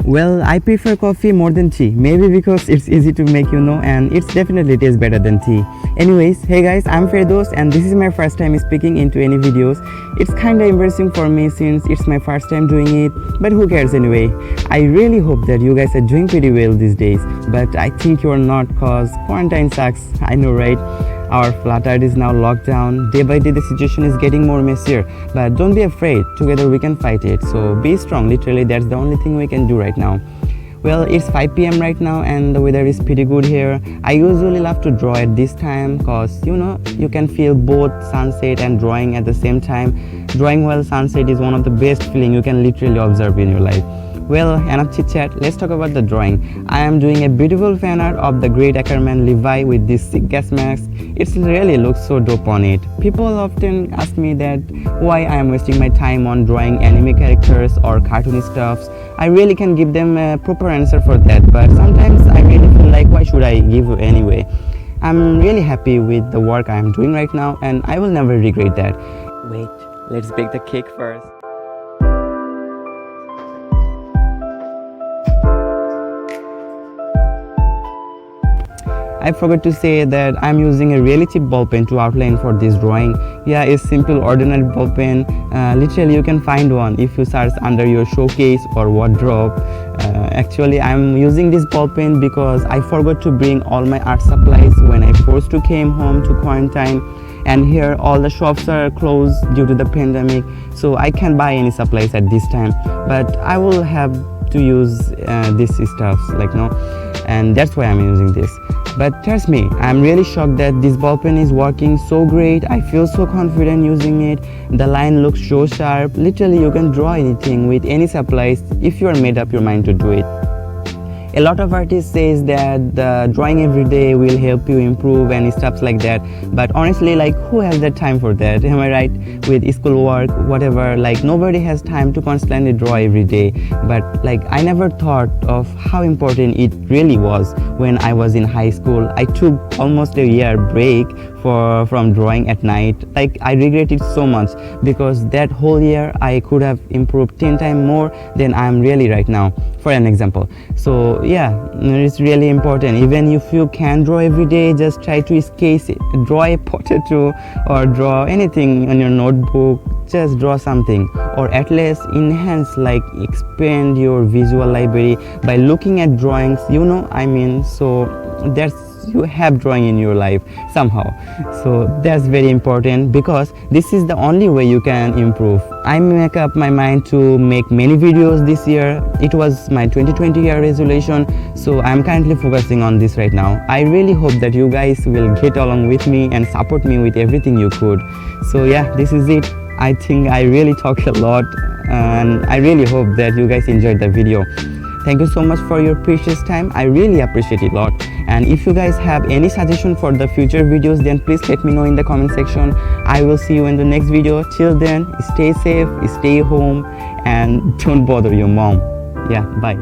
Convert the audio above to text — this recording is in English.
Well, I prefer coffee more than tea. Maybe because it's easy to make, and it's definitely tastes better than tea. Anyways, hey guys, I'm Firdaus and this is my first time speaking into any videos. It's kinda embarrassing for me since it's my first time doing it, but who cares anyway. I really hope that you guys are doing pretty well these days, but I think you're not cause quarantine sucks. I know, right? Our flat earth is now locked down. Day by day the situation is getting more messier, but don't be afraid. Together we can fight it. So be strong. Literally that's the only thing we can do right now. Well, it's 5 p.m. right now and the weather is pretty good here. I usually love to draw at this time cause you can feel both sunset and drawing at the same time. Drawing while sunset is one of the best feeling you can literally observe in your life. Well, enough chit chat, let's talk about the drawing. I am doing a beautiful fan art of the great Ackerman Levi with this sick gas mask. It really looks so dope on it. People often ask me that why I am wasting my time on drawing anime characters or cartoony stuffs. I really can give them a proper answer for that, but sometimes I really feel like why should I give anyway. I'm really happy with the work I am doing right now and I will never regret that. Wait, let's bake the cake first. I forgot to say that I'm using a really cheap ball pen to outline for this drawing. Yeah, it's simple ordinary ball pen. Literally you can find one if you search under your showcase or wardrobe. Actually I'm using this ball pen because I forgot to bring all my art supplies when I first came home to quarantine, and here all the shops are closed due to the pandemic, so I can't buy any supplies at this time, but I will have to use this stuff and that's why I'm using this. But trust me, I'm really shocked that this ball pen is working so great. I feel so confident using it. The line looks so sharp. Literally you can draw anything with any supplies if you are made up your mind to do it. A lot of artists says that the drawing every day will help you improve and stuff like that, but honestly who has that time for that? Am I right? With school work, whatever, nobody has time to constantly draw every day. But I never thought of how important it really was when I was in high school. I took almost a year break from drawing at night. I regret it so much because that whole year I could have improved 10 times more than I am really right now, for an example. So yeah, it's really important. Even if you can draw every day, just try to sketch, draw a potato or draw anything on your notebook. Just draw something, or at least enhance, expand your visual library by looking at drawings, so that's you have drawing in your life somehow. So that's very important because this is the only way you can improve. I make up my mind to make many videos this year. It was my 2020 year resolution, so I'm currently focusing on this right now. I really hope that you guys will get along with me and support me with everything you could. So yeah, this is it. I think I really talked a lot and I really hope that you guys enjoyed the video. Thank you so much for your precious time. I really appreciate it a lot. And if you guys have any suggestion for the future videos, then please let me know in the comment section. I will see you in the next video. Till then, stay safe, stay home, and don't bother your mom. Yeah, bye.